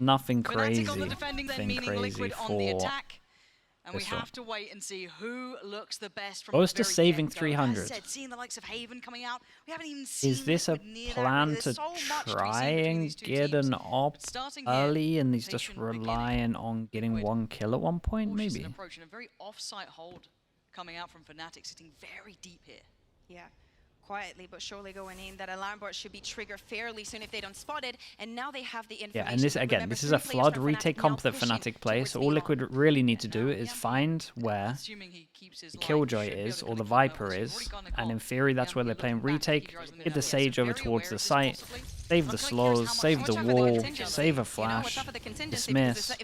Nothing crazy. Fnatic on the defending, then meaning Liquid on the attack. And we have to wait and see who looks the best from Close the to very saving get-go. 300. As I said, seeing the likes of Haven coming out, we haven't even seen Is this a Liquid near plan that. to So try and get an op early and he's just relying on getting Liquid, one kill at one point, maybe? Approach and a very off-site hold coming out from Fnatic, sitting very deep here. Yeah. Quietly but surely going in. That alarm bot should be triggered fairly soon if they don't spot it. And now they have the information. Yeah, and this again, this is a flood retake comp that Fnatic play, so all Liquid really need to do is find where the Killjoy is, or the Viper is, and in theory that's where they're playing retake, get the Sage over towards the site, save the slows, save the wall, save a flash, dismiss,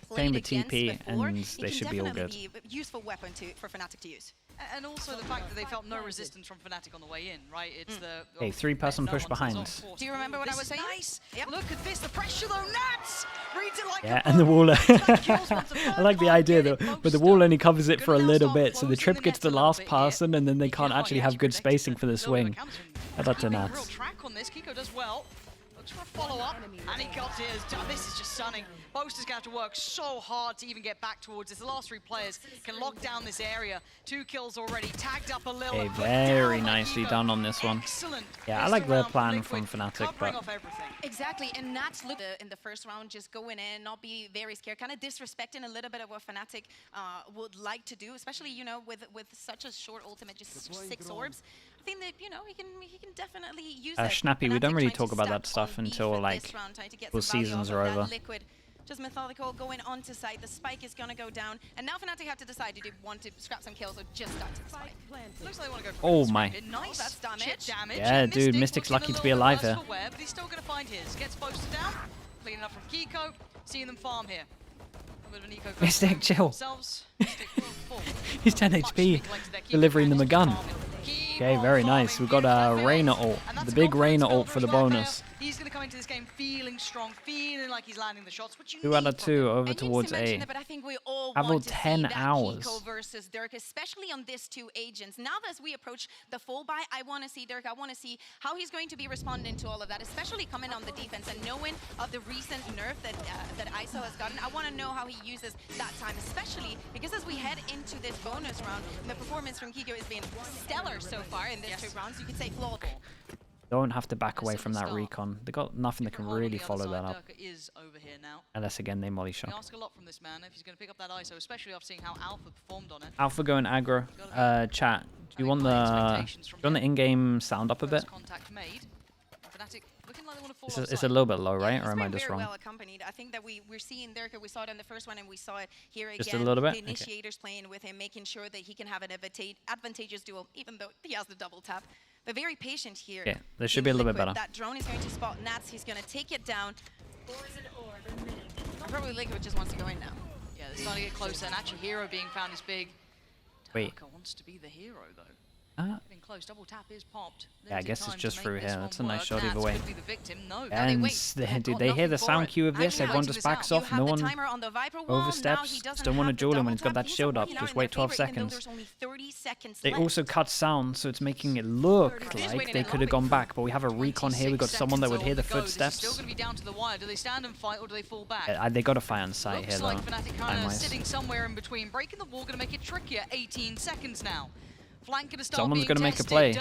claim the TP, and they should be all good. Useful weapon for Fnatic to use. And also the fact that they felt no resistance from Fnatic on the way in, right? It's the hey, three-person push behind. Do you remember what I was saying? Nice. Yep. Look at this, the pressure though, Nats reads it like yeah, and the wall. I like the idea though, but the wall only covers it for a little bit, so the trip gets the last person, and then they can't actually have good spacing for the swing. That's a Nats. Track on this. Kiko does well. Looks for a follow-up, and he got it. This is just stunning. Boaster's going to have to work so hard to even get back towards this. The last three players can lock down this area. 2 kills already, tagged up a little. Okay, very nicely done on this one. Excellent. Yeah, I like their plan from Fnatic, but exactly, and Nats look in the first round, just going in, not be very scared, kind of disrespecting a little bit of what Fnatic would like to do, especially, you know, with such a short ultimate, just 6 orbs. I think that, you know, he can definitely use it. Snappy, we don't really talk about that stuff until like seasons are over. Liquid. Just methodical, going onto site. The spike is going to go down. And now Fnatic have to decide, do they want to scrap some kills or just start to the spike? Looks like they want to go oh my. Nice. That's damage. Yeah, dude, Mystic's lucky to be alive here. But he's still going to find his. Gets posted down. Cleaning up from Kiko. Seeing them farm here. Mystic, chill. He's 10 HP. Delivering them a gun. Okay, very nice. We've got a Reyna ult. The big Reyna ult for the bonus. He's going to come into this game feeling strong, feeling like he's landing the shots. 2 out of 2 over towards A. But I think we all have want to 10 see that hours. Kiko versus Dirk, especially on these 2 agents. Now as we approach the full buy, I want to see Dirk. I want to see how he's going to be responding to all of that, especially coming on the defense and knowing of the recent nerf that ISO has gotten. I want to know how he uses that time, especially because as we head into this bonus round, the performance from Kiko has been stellar so far in these 2 rounds. You could say flawed. Don't have to back away from that recon. They got nothing that can really follow that up. Unless again they molly shot. Ask a lot from this man if he's going to pick up that ISO, especially after seeing how Alpha performed on it. Alpha going aggro. Chat. Do you want the in-game sound up a bit? It's a little bit low, right? Or am I just wrong? Well accompanied. I think that we're seeing Dirk. We saw it in the first one, and we saw it here again. Just a little bit. The initiators playing with him, making sure that he can have an advantageous duel, even though he has the double tap. But very patient here. Yeah, there should be a little bit better. That drone is going to spot Nats. He's going to take it down. Probably Liquid just wants to go in now. Yeah, they're starting to get closer, and actually Hero being found is big. Wait. Taka wants to be the hero, though. Getting close, double tap is popped. Yeah, I guess it's just through here. That's a nice shot either way. No. And dude, they hear the sound cue of this, everyone just backs off, no one oversteps. Just don't want to duel him when he's got that shield up. Just wait 12 seconds. They also cut sound, so it's making it look like they could have gone back, but we have a recon here. We've got someone that would hear the footsteps. Still going to be down to the wire. Do they stand and fight, or do they fall back? They got to fight on sight here, though. Looks like Fnatic kind of sitting somewhere in between. Breaking the wall, going to make it trickier. 18 seconds now. Someone's going to make a play.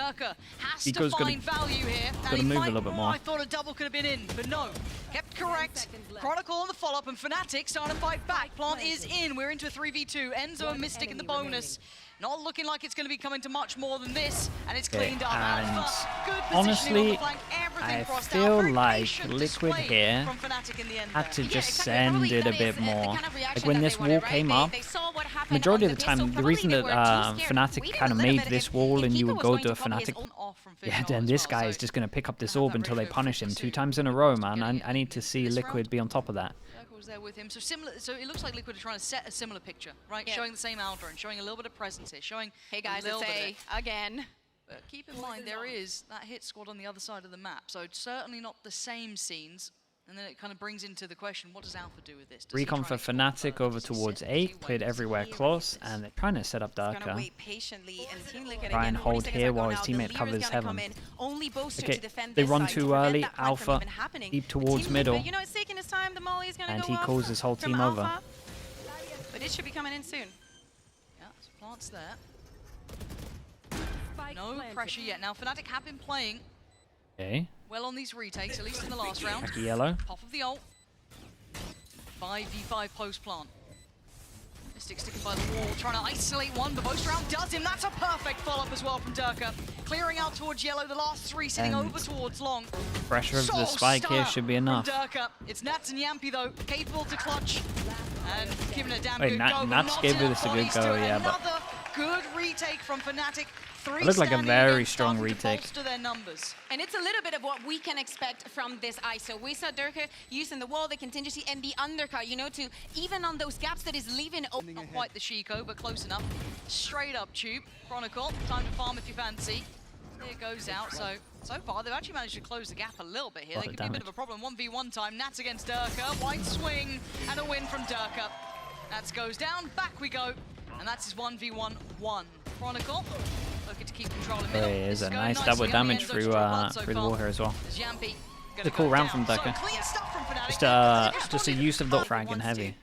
Kiko's going to move a little bit more. I thought a double could have been in, but no. Kept correct. Chronicle on the follow-up, and Fnatic starting to fight back. Plant is in. We're into a 3v2. Enzo and Mystic in the bonus. Not looking like it's going to be coming to much more than this, and it's cleaned up. And honestly, I feel like Liquid here had to just send it a bit more. Like when this wall came up, majority of the time, the reason that Fnatic kind of made this wall and you would go to a Fnatic, yeah, then this guy is just going to pick up this orb until they punish him 2 times in a row, man. I need to see Liquid be on top of that. There with him, so it looks like Liquid are trying to set a similar picture, right? Yeah. Showing the same Aldra and showing a little bit of presence here, showing hey guys, it's A again. But keep in mind there is that hit squad on the other side of the map, so it's certainly not the same scenes. And then it kind of brings into the question, what does Alpha do with this? Does Recon for Fnatic over towards A, played everywhere close, and they're trying to set up Darker. Try and hold here while his teammate covers Heaven. Okay, they run too early, Alpha, deep towards middle, and he calls his whole team over. But it should be coming in soon. Yeah, so plants there. No pressure yet. Now, Fnatic have been playing Okay. well on these retakes, at least in the last round. Back yellow. Pop of the ult. 5v5 post plant. Mystic sticking by the wall, trying to isolate one, but post round does him. That's a perfect follow-up as well from Durka. Clearing out towards yellow, the last three sitting over towards long. Pressure of the spike here should be enough. Durka. It's Nats and Yampy though, capable to clutch. And giving it a damn Wait, good go. Nats gave this a good go, yeah, but... Another good retake from Fnatic. It looked like a very strong retake. Their numbers. And it's a little bit of what we can expect from this ISO. We saw Durka using the wall, the contingency, and the undercut, you know, to even on those gaps that is leaving open. Not quite the Chico, but close enough. Straight up tube. Chronicle, time to farm if you fancy. Here it goes out, so far they've actually managed to close the gap a little bit here. They could be a bit of a problem. 1v1 time, Nats against Durka. Wide swing, and a win from Durka. Nats goes down, back we go. And that's his 1v1-1. Chronicle. Looking to keep control in middle. There is a nice double damage through the wall here as well. It's a cool round from Durka. Just a use of the frag and heavy.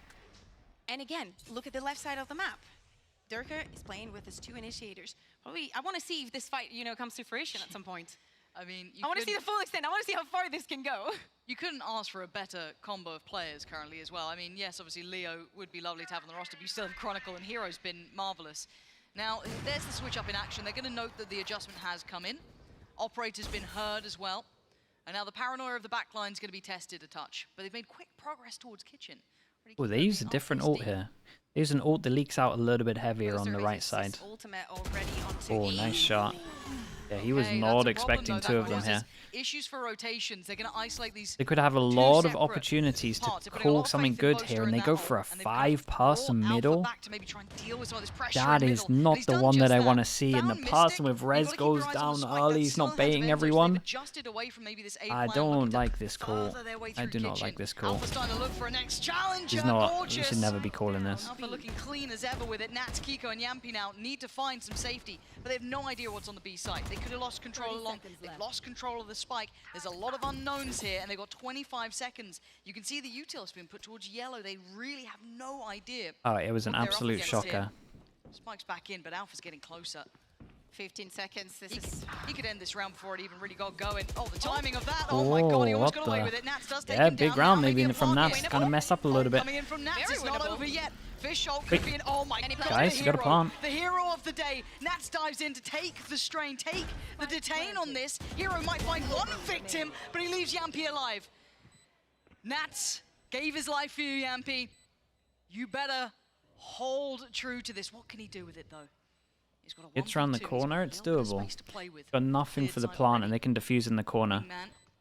And again, look at the left side of the map. Durka is playing with his two initiators. Probably, I want to see if this fight, you know, comes to fruition at some point. I mean, I want to see the full extent. I want to see how far this can go. You couldn't ask for a better combo of players currently as well. I mean, yes, obviously Leo would be lovely to have on the roster, but you still have Chronicle, and Hero's been marvelous. Now, there's the switch up in action. They're going to note that the adjustment has come in. Operator's been heard as well. And now the paranoia of the backline is going to be tested a touch. But they've made quick progress towards Kitchen. Oh, they use a different ult here. They use an ult that leaks out a little bit heavier on the right side. Oh, nice shot. Yeah, he was not expecting two of them here. Issues for rotations. They're going to isolate these. They could have a lot of opportunities to call something good here, and they go for a 5-person middle. That is not the one that I want to see. In the past, with Rez goes down early, he's not baiting everyone. I don't like this call. I do not like this call. He's not. He should never be calling this. Alpha looking clean as ever with it. Nats, Kiko, and Yampy now need to find some safety, but they have no idea what's on the B side. They could have lost control along. They've lost control of the spike. There's a lot of unknowns here, and they've got 25 seconds. You can see the util's been put towards yellow. They really have no idea. Oh, it was an absolute shocker. Spike's back in, but Alpha's getting closer. 15 seconds. He could end this round before it even really got going. Oh, the timing of that. Oh my god, he almost got away with it. Nats does take him big down. round maybe from Nats. Kind of mess up a little bit. Coming in from Nats, it's not over yet. Fishhole could be an, oh my god, guys, you got a plant. The hero of the day. Nats dives in to take the strain, take the detain on this. Hero might find one victim, but he leaves Yampy alive. Nats gave his life for you, Yampy. You better hold true to this. What can he do with it, though? He's got a It's around the corner, it's doable. Got nothing for the plant, and they can defuse in the corner.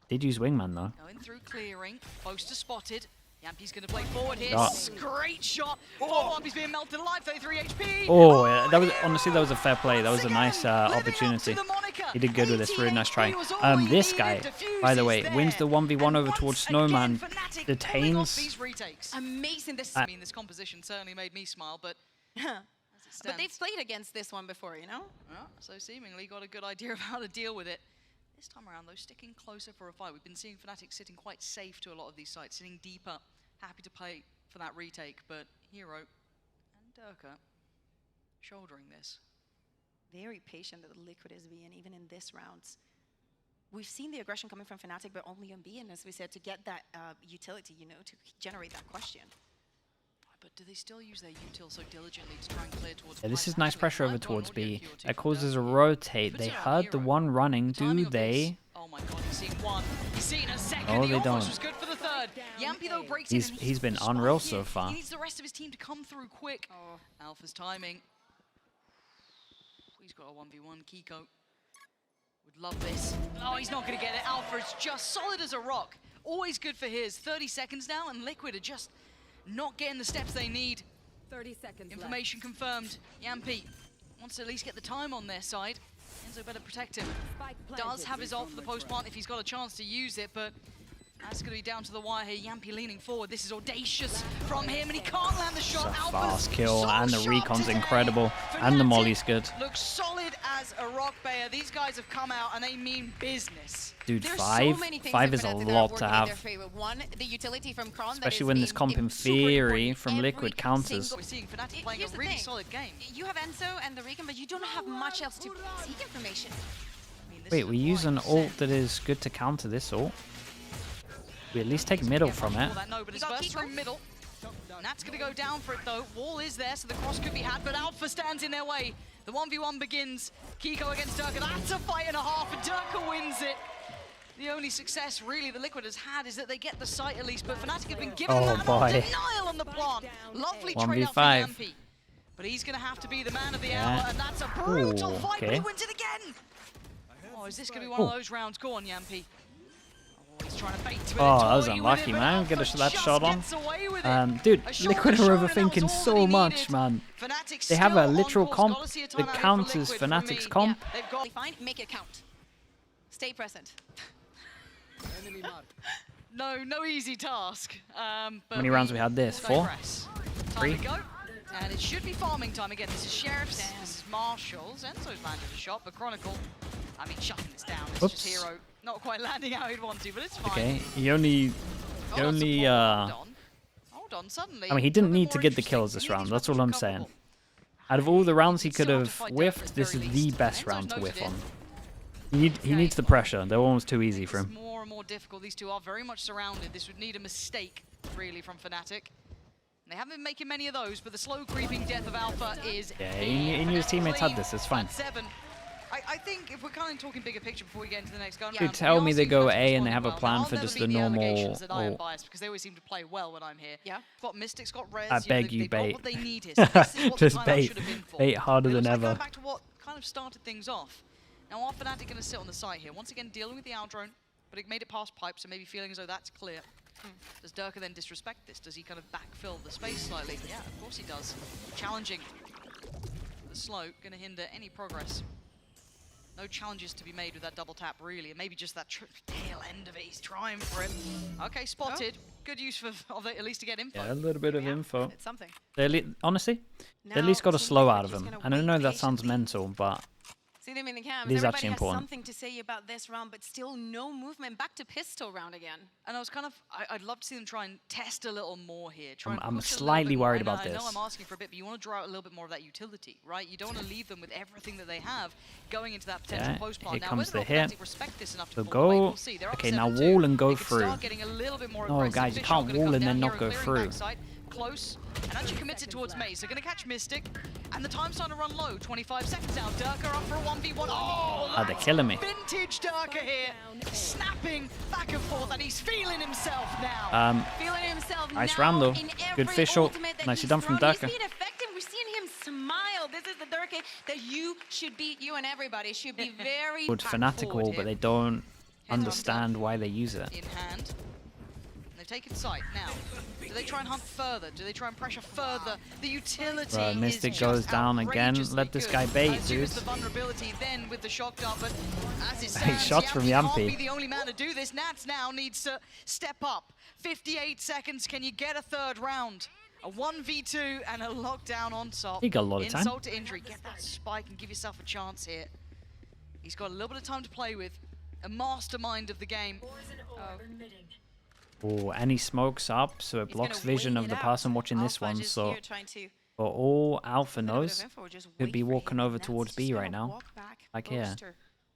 Did use Wingman, though. Going through clearing, poster spotted. Yampy's going to play forward here. Great shot. Follow-up, he's being melted alive, 33 HP. Oh, yeah, that was honestly, that was a fair play. That was a nice opportunity. He did good with this. Really nice try. This guy, by the way, wins the 1v1 over towards Snowman. Detains. Amazing. I mean, this composition certainly made me smile, but... But they've played against this one before, you know? So seemingly got a good idea of how to deal with it. This time around, though, sticking closer for a fight. We've been seeing Fnatic sitting quite safe to a lot of these sites, sitting deeper, happy to play for that retake, but Hero and Durka shouldering this. Very patient that Liquid is being, even in this rounds. We've seen the aggression coming from Fnatic, but only on B, and as we said, to get that utility, you know, to generate that question. But do they still use their util so diligently to try and clear towards... Yeah, this is nice pressure over towards B. That causes a rotate. They heard the one running. Do they? Oh my god, he's seen one. He's seen a second. Oh, they don't. Was good for the third. Yampy, though, breaks he's been unreal so far. He needs the rest of his team to come through quick. Alpha's timing. He's got a 1v1. Kiko would love this. Oh, he's not going to get it. Alpha is just solid as a rock. Always good for his. 30 seconds now, and Liquid are just... not getting the steps they need. 30 seconds Information confirmed. Yampy wants to at least get the time on their side. Enzo better protect him. Does have his ult for the post plant if he's got a chance to use it, but That's going to be down to the wire here. Yampi leaning forward. This is audacious from him, and he can't land the shot. It's a Alpha's fast kill, so and the sharp recon's today. incredible, and the Fnatic molly's good. looks solid as a rock, Bayer. These guys have come out, and they mean business. Dude, There's five so many things is in a Fnatic that are lot to working in their have. favor. One, the utility from Kron, that Especially is when this being comp in super theory important from every Liquid counters. single- We're seeing Fnatic playing a Here's the really thing. solid game. You have Enzo and the Recon, but you don't have much else to seek information. I mean, this Wait, is we a use an prime ult set. that is good to counter this ult. We at least take middle from it. No, but it's You got burst Kiko? through middle. Nat's going to go down for it, though. Wall is there, so the cross could be had, but Alpha stands in their way. The 1v1 begins. Kiko against Durka. That's a fight and a half, and Durka wins it. The only success, really, the Liquid has had is that they get the site at least, but Fnatic have been given Oh, that boy. denial on the plant. Lovely trade out for 1v5. Yampi. But he's going to have to be the man of the Yeah. hour, and that's a brutal Ooh, fight, but okay. he wins it again. Oh, is this going to be one of those rounds? Go on, Yampi. Oh, he's trying to bait to it. Oh, that was toy with unlucky, it, but man. Alpha Get that just shot on. gets away with it. Dude, A shoulder Liquid are shot, and that was overthinking all so that he much, needed. man. Fnatic They have a still on literal course. comp Gotta see a timeout that here for counters Liquid from Fnatic's me. comp. Yeah. They've got Fine, make it count. Stay present. no easy task. But How many rounds we had this? 4? digress. Time 3? to go. And it should be farming time again. This is Sheriff's, this is Marshall's. Enzo's landed a shot, but Chronicle, I mean, shutting this down. It's Whoops. just Hero not quite landing how he'd want to, but it's fine. Okay, he only, Hold on, only, support. Hold on, suddenly. I mean, he a didn't little bit need to more get the interesting. kills this He needs round, these that's all weapons I'm saying. recoverable. Out of all the rounds he He'd could still have have to fight Durka whiffed, at this very is the least. best Enzo's round to noted whiff in. on. He needs the pressure, they're almost too easy for It's him. more and more difficult. These two are very much surrounded. This would need a mistake, really, from Fnatic. They haven't been making many of those, but the slow creeping death of Alpha is Yeah, he knew his teammates had this, it's fine. at 7. I think if we're kind of talking bigger picture before we get into the next gun Dude, round, tell we me are they seeing go Fnatic A and they have a responding plan well. for Now, just there'll the never be the normal allegations that I am ult. biased because they always seem to play well when I'm here. Yeah. Got Mystic's got Res. I you know, beg they- you, they've got bait. what they need here. So this is what the Just timeout bait. should have been for. Bait harder It than looks like ever. going back to what kind of started things off. Now, are Fnatic going to sit on the site here? Once again, dealing with the owl drone, but it made it past pipe, so maybe feeling as though that's clear. Does Durka then disrespect this? Does he kind of backfill the space slightly? Yeah, of course he does. Challenging. The slow, going to hinder any progress. No challenges to be made with that double tap, really. And maybe just that tail end of it. He's trying for it. Okay, spotted. Good use of it, at least to get info. Yeah, a little bit of Yeah, info. It's something. Honestly, they at Now, least got a Team slow Liquid out of just him. gonna And I know wait that sounds patiently. mental, but See them in the cams. It is Everybody actually has important. something to say about this round, but still no movement. Back to pistol round again. And I was kind of, I'd love to see them try and test a little more here. Try and I'm push a little slightly bit more. worried I know- about I know this. I'm asking for a bit, but you want to draw out a little bit more of that utility, right? You don't want to leave them with everything that they have going into that potential Yeah, post plant. here Now, comes whether the or not hit. Fnatic respect this enough to So pull away, go. we'll see. They're up Okay, now 7-2. wall and go They could through. start getting a little bit more No, aggressive. guys, you Fish can't are gonna wall come and then down not here, go clearing through. backside, close, and actually committed towards Maze. They're going to catch Mystic, and the time's starting to run low. 25 seconds out. Durka up for a 1v1. Oh, they're killing me. vintage Durka here, snapping back and forth, and he's feeling himself now. Feeling himself Nice now round, though. in Good every fish ult. ultimate that Nicely he's done from thrown. Durka. He's been effective. We're seeing him smile. This is the Durka that you should be, you and everybody should be very good back fanatical, forward but here. they don't Heads on understand why they use it. in hand. They've taken sight now. Do they try and hunt further? Do they try and pressure further? The utility Bruh, is Mystic just goes down again. outrageously Let this good. guy bait, As soon as dude. the vulnerability then with the shock dart, but as it Hey, stands, shots from can't Yampi. be the only man to do this. Nats now needs to step up. 58 seconds. Can you get a third round? A 1v2 and a lockdown on top. He got a lot of time. Insult to injury. Get that spike and give yourself a chance here. He's got a little bit of time to play with. A mastermind of the game. Oh, and he smokes up, so it He's blocks gonna vision wait of it the out. person watching this Alpha one. just So here trying to for all Alpha get a bit of knows, info, just could wait be for walking him. over Nats towards just B gonna right now. walk back, Like here. Roaster,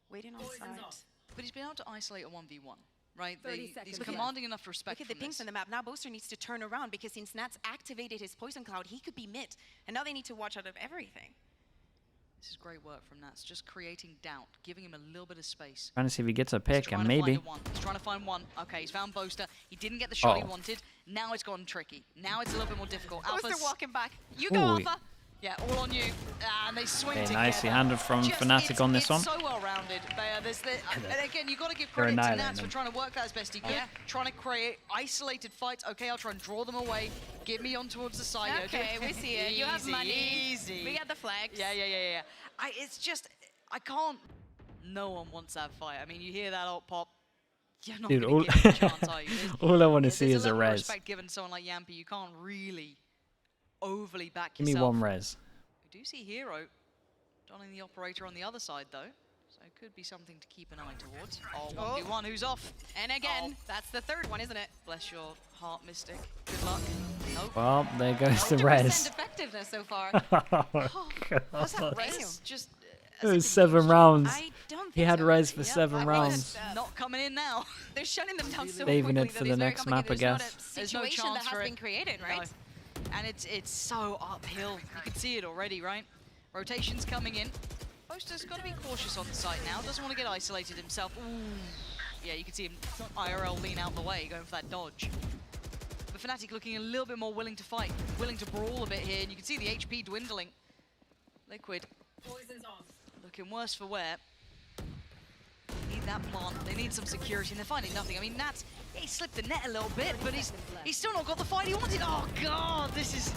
waiting on site. But he's been able to isolate a 1v1, right? 30 He's seconds commanding enough respect Look at the from pings this. on the map. Now Boaster needs to turn around because since Nats activated his poison cloud, he could be mid. And now they need to watch out of everything. This is great work from Nats, just creating doubt, giving him a little bit of space. trying to see if he gets a He's pick, trying and to find maybe. a one. He's trying to find one. Okay, he's found Boaster. He didn't get the shot he Uh-oh. wanted. Now it's gotten tricky. Now it's a little bit more difficult. Boaster Alpha's, walking back. You go, Ooh. Alpha. yeah, all on you. And they swing Okay, together. nicely handled from Fnatic on this one. It's so well rounded. There's the, and again, you've got to give They're credit to annihilating Nats for them. trying to work that as best he can. Yeah. Trying to create isolated fights. Okay, I'll try and draw them away. Get me on towards the side. Okay, we see it. You have Easy, money. Easy. We got the flags. Yeah. It's just, I can't. No one wants that fight. I mean, you hear that ult pop. You're not Dude, going all, to give him a chance, are you? all I want to see There's is a level of res. respect given to someone like Yampi. You can't really overly back Give me yourself. one res. We do see Hero donning the operator on the other side, though. So it could be something to keep an eye towards. Oh, 1v1, who's off? And again, that's the third one, isn't it? Bless your heart, Mystic. Good luck. Nope. Well, there goes the 100% res. effectiveness so far. Was that God. res? Just It was 7 rounds. I don't think He had so. res for Yep, 7 I think rounds. it's, not coming in now. They're shutting them down so Saving quickly it for that the it's very next map, I complicated. There's guess. not a There's no situation chance that for has it. been created, right? No. And it's so uphill. You can see it already, right? Rotations coming in. Boaster's got to be cautious on the site now. Doesn't want to get isolated himself. Ooh. Yeah, you can see him IRL lean out the way, going for that dodge. But Fnatic looking a little bit more willing to fight, willing to brawl a bit here, and you can see the HP dwindling. Liquid looking worse for wear. They need that plant. They need some security, and they're finding nothing. I mean, Nats, yeah, he slipped the net a little bit, but he's still not got the fight he wanted. Oh God, this is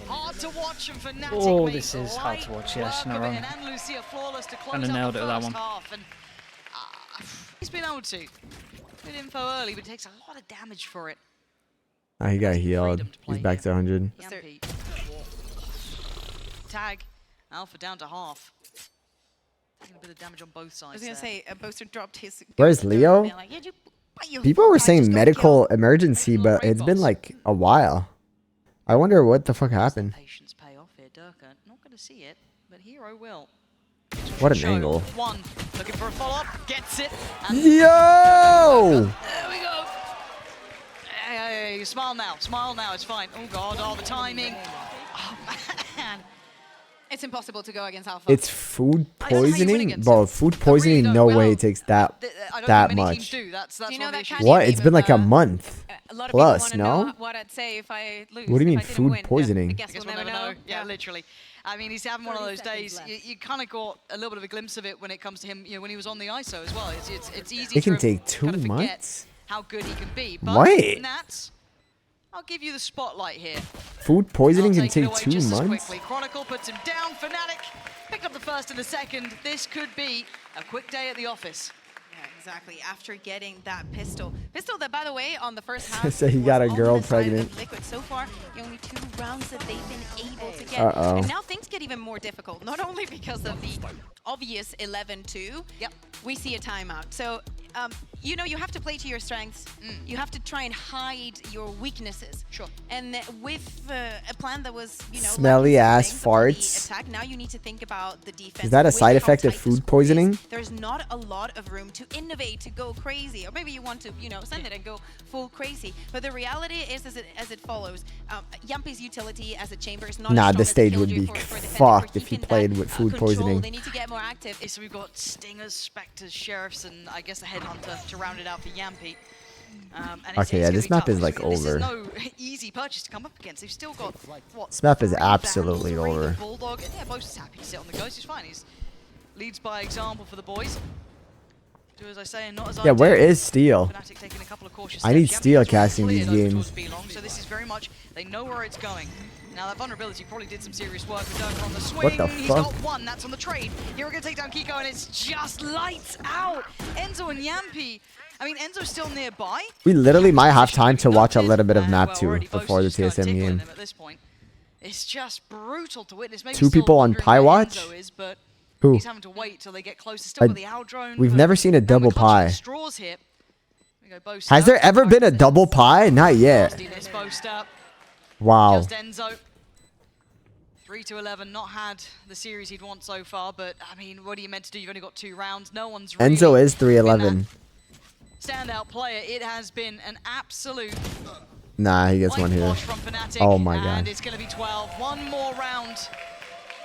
hard to watch, and Fnatic Oh, made this is hard to watch. Yeah, work not of it, wrong. and Ann Lucia flawless to close Kinda out nailed the it with that first one. half, and he's been able to. Good info early, but it takes a lot of damage for it. He got healed. He's back to 100. Yampi. Tag. Alpha down to half. Taking a bit of damage on both sides. I was going to say, Boaster dropped his... Where's Leo? Like, yeah, People were I saying just got medical killed. emergency, but it's been like a while. I wonder what the fuck happened. Patience pay off here. Durka not going to see it, but Hero will. What an Show. angle. One. Looking for a follow-up. Gets it. And Yo! there we go. Hey, smile now. Smile now. It's fine. Oh, God. Oh, the timing. Oh, man. It's impossible to go against Alpha. It's food I don't know how you win poisoning? against Bro, it. food I really poisoning, don't. no Well, way it takes that I don't that think many teams much. do. That's Do you one know of the that issues. Kanye What? meme It's been of, like a month. A lot of Plus, people wanna no? know what I'd say if I lose. What do you mean, if I didn't food win. poisoning? I guess I guess we'll never know. Yeah, literally. I mean, he's having one of those days. You kind of got a little bit of a glimpse of it when it comes to him. You know, when he was on the ISO as well. It's easy. It can to take 2 kind of forget months? how good he can be. But Wait. Nats, I'll give you the spotlight here. Food poisoning I'll can take it take away 2 just as months? quickly. Chronicle puts him down. Fnatic picked up the first and the second. This could be a quick day at the office. Yeah, exactly. After getting that pistol that, by the way, on the first half, So he was got a on girl the side of pregnant. Liquid. So far, the only 2 rounds that they've been able to get. Uh-oh. And now things get even more difficult. Not only because of the obvious 11-2. Yep. We see a timeout. So, you know, you have to play to your strengths. You have to try and hide your weaknesses. Sure. And with a plan that was, you know, Smelly lacking ass something for the farts. attack, now you need to think about the defense. Is that a with side how effect of tight the food score poisoning? is. There's not a lot of room to innovate, to go crazy, or maybe you want to, you know, send it and go full crazy. But the reality is as it follows. Yampi's utility as a chamber is not. Nah, as the strong as stage the would Killjoy be for defending, fucked for if he keeping played that, with food control. poisoning. They need to get more active. So we've got Stingers, Spectres, Sheriffs, and I guess the Headhunter to round it out for Yampi. And Okay, yeah, gonna this be map tough. is, like, This over. is no easy purchase to come up against. They've still got, what, This map is 3 absolutely Vandals, 3 over. the Bulldog, and yeah, Boaster's happy to sit on the ghost. He's fine. He's leads by example for the boys. Do as I say and not as I Yeah, do. where is Steel? Fnatic taking a couple of cautious I need steps. Steel Yampi's casting cleared these over games. towards B-Long, so this is very much, they know where it's going. Now that vulnerability probably did some serious work with Durka on the swing. What the He's fuck? got 1, that's on the trade. Here we're going to take down Kiko, and it's just lights out. Enzo and Yampi. I mean, Enzo's still nearby. We literally might have time to watch a Noted, little bit of and, map well, 2 already before the Boaster's just TSM kinda tickling game. them at this point. It's just brutal to witness. Maybe 2 still people on wondering Pie where Watch? Enzo is, but Who? he's having to wait till they get closer. Still got the owl drone. We've but never seen a now double we're clutching pie. straws here. We go Boaster. Has there ever been a double pie? Not yet. Nastiness, Boaster. Wow. Just Enzo. 3-11, not had the series he'd want so far, but I mean, what are you meant to do? You've only got 2 rounds. No one's really Enzo is been that 311. standout player. It has been an absolute Nah, he gets one here. whitewash from Fnatic, Oh my god. and it's going to be 12. One more round,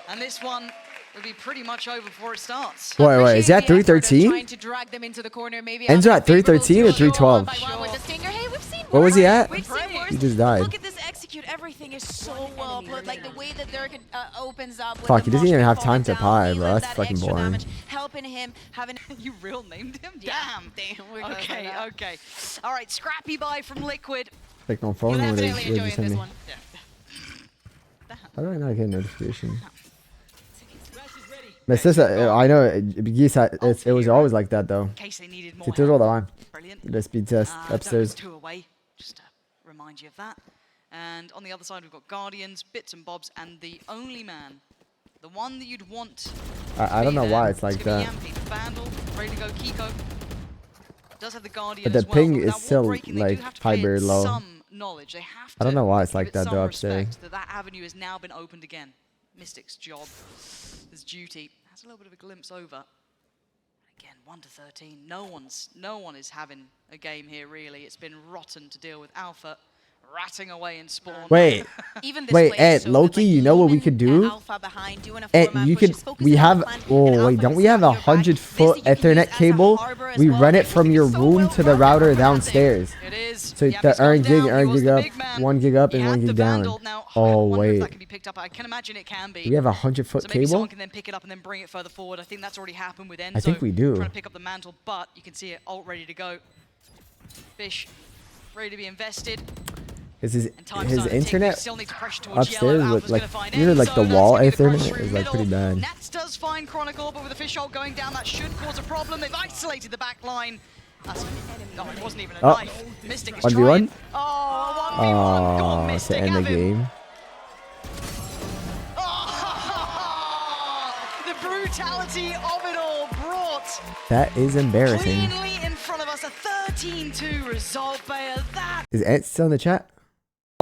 and this one will be pretty much over before it starts. Wait, is that Appreciate the effort of 313? trying to drag them into the corner, maybe Enzo have at a favorable 313 or duel 312? by one with the Stinger. Hey, we've seen What was he worse. at? We've seen worse. He just died. Look at this execute. Everything is so well put. Like the way that Dirk opens up. With Fuck, the he doesn't even mosh have pit time to falling pie, down, bro. he That's lets that fucking extra boring. damage, helping him having. You real named him? Yeah. Damn. We're gonna say Okay, that. okay. All right, scrappy buy from Liquid. Like on You're phone with definitely it. enjoying this one. How do I not get a notification? But it's just I know it was always like that though. In case they needed more It does all help. the time. Brilliant. The speed test upstairs. 2 away, just to remind you of that. And on the other side, we've got Guardians, Bits and Bobs, and the only man, the one that you'd want. I don't know why it's like that. Vandal, ready to go, Kiko. Does have the Guardian But the as well. ping Now, is still wall-breaking, they do like have to play fiber it low. some knowledge. They have I don't to know why it's give like it that some though upstairs. respect that avenue has now been opened again. Mystic's job, his duty, has a little bit of a glimpse over. Again, 1 to 13. No one is having a game here really. It's been rotten to deal with Alpha ratting away in spawn. Wait, Even this wait, play Ed, showed Loki, that, you know what we could do? Alpha behind, doing a Ed, format you push, could. is focusing We on have. the plan, and Oh wait, Alpha don't is we have on your back. 100-foot Mystic you can use Ethernet as a cable? harbor as We well. run it It's from your so room well to the worked router for Fnatic. downstairs. It is. So Yeah, the he's gone earn gig, down. He was gig the up, big man. 1 gig up, He and had 1 the gig down. Vandal. Now, I Oh wonder if that wait, can be picked up. I can imagine it can be. we have a 100-foot So maybe someone cable. can then pick it up and then bring it further forward. I think that's already happened with Enzo. I think we do. Trying to pick up the mantle, but you can see it ult ready to go. Fish ready to be invested. Is his And time's starting to tick. We internet still need to pressure towards upstairs yellow. with Alpha's like gonna find you know like Enzo. the That's wall gonna be the Ethernet grocery is like pretty middle. bad. Nats does find Chronicle, but with the fish ult going down, that should cause a problem. They've isolated the back line. That's, no, it wasn't even a Oh. knife. Mystic is 1v1? trying. Oh, 1v1. Go on, Oh, Mystic. to end the have him. game. Oh, the brutality of it all brought That is embarrassing. cleanly in front of us a 13-2 result, Bayer. That Is Ant still in the chat?